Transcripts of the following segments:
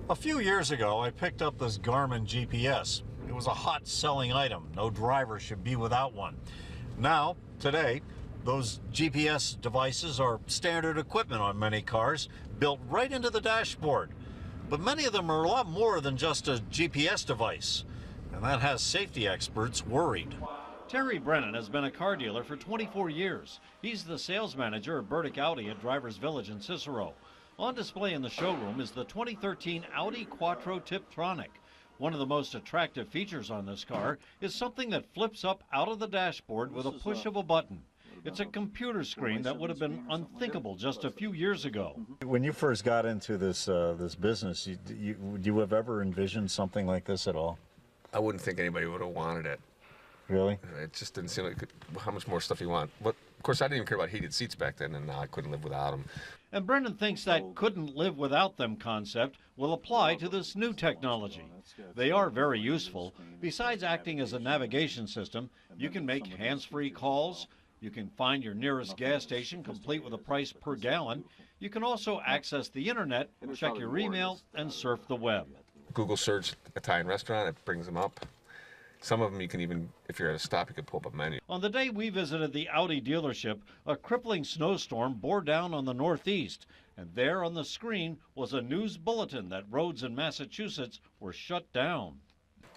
A few years ago, I picked up this Garmin GPS. It was a hot selling item. No driver should be without one. Now, today, those GPS devices are standard equipment on many cars, built right into the dashboard. But many of them are a lot more than just a GPS device, and that has safety experts worried. Terry Brennan has been a car dealer for 24 years. He's the sales manager at Burdick Audi at Drivers Village in Cicero. On display in the showroom is the 2013 Audi Quattro Tiptronic. One of the most attractive features on this car is something that flips up out of the dashboard with a push of a button. It's a computer screen that would have been unthinkable just a few years ago. When you first got into this business, would you have ever envisioned something like this at all? I wouldn't think anybody would have wanted it. Really? It just didn't seem like how much more stuff you want. But of course, I didn't even care about heated seats back then, and now I couldn't live without them. And Brennan thinks that couldn't live without them concept will apply to this new technology. They are very useful. Besides acting as a navigation system, you can make hands-free calls. You can find your nearest gas station complete with a price per gallon. You can also access the internet, check your email, and surf the web. Google search Italian restaurant, it brings them up. Some of them you can even, if you're at a stop, you can pull up a menu. On the day we visited the Audi dealership, a crippling snowstorm bore down on the northeast, and there on the screen was a news bulletin that roads in Massachusetts were shut down.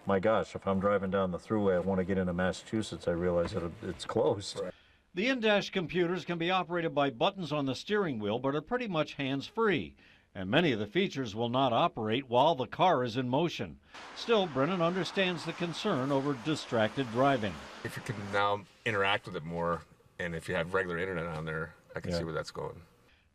My gosh, if I'm driving down the thruway, I want to get into Massachusetts, I realize that it's closed. Right. The in-dash computers can be operated by buttons on the steering wheel, but are pretty much hands-free. And many of the features will not operate while the car is in motion. Still, Brennan understands the concern over distracted driving. If you can now interact with it more, and if you have regular internet on there, I can see where that's going.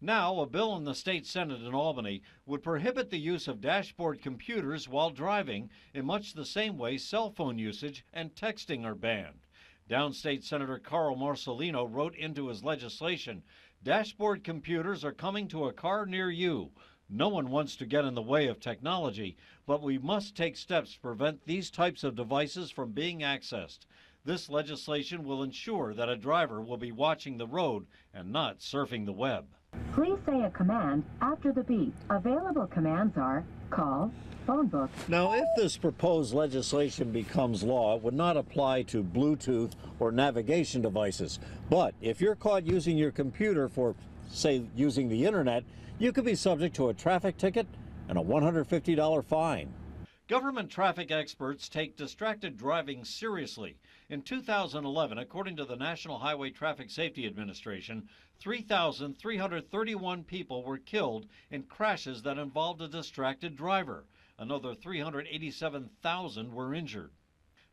Now, a bill in the state Senate in Albany would prohibit the use of dashboard computers while driving in much the same way cell phone usage and texting are banned. Downstate Senator Carl Marcelino wrote into his legislation, "Dashboard computers are coming to a car near you. No one wants to get in the way of technology, but we must take steps to prevent these types of devices from being accessed. This legislation will ensure that a driver will be watching the road and not surfing the web." Please say a command after the beep. Available commands are call, phone book. Now, if this proposed legislation becomes law, it would not apply to Bluetooth or navigation devices. But if you're caught using your computer for, say, using the internet, you could be subject to a traffic ticket and a $150 fine. Government traffic experts take distracted driving seriously. In 2011, according to the National Highway Traffic Safety Administration, 3,331 people were killed in crashes that involved a distracted driver. Another 387,000 were injured.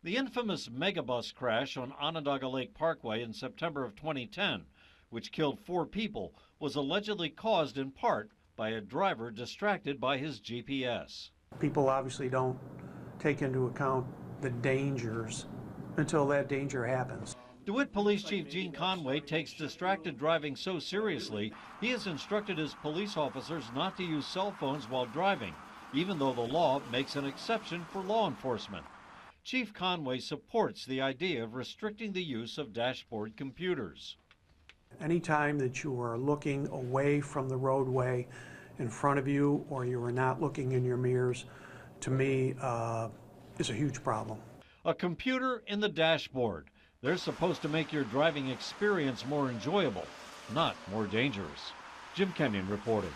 The infamous megabus crash on Onondaga Lake Parkway in September of 2010, which killed 4 people, was allegedly caused in part by a driver distracted by his GPS. People obviously don't take into account the dangers until that danger happens. DeWitt Police Chief Gene Conway takes distracted driving so seriously, he has instructed his police officers not to use cell phones while driving, even though the law makes an exception for law enforcement. Chief Conway supports the idea of restricting the use of dashboard computers. Anytime that you are looking away from the roadway in front of you, or you are not looking in your mirrors, to me, is a huge problem. A computer in the dashboard. They're supposed to make your driving experience more enjoyable, not more dangerous. Jim Kenyon reporting.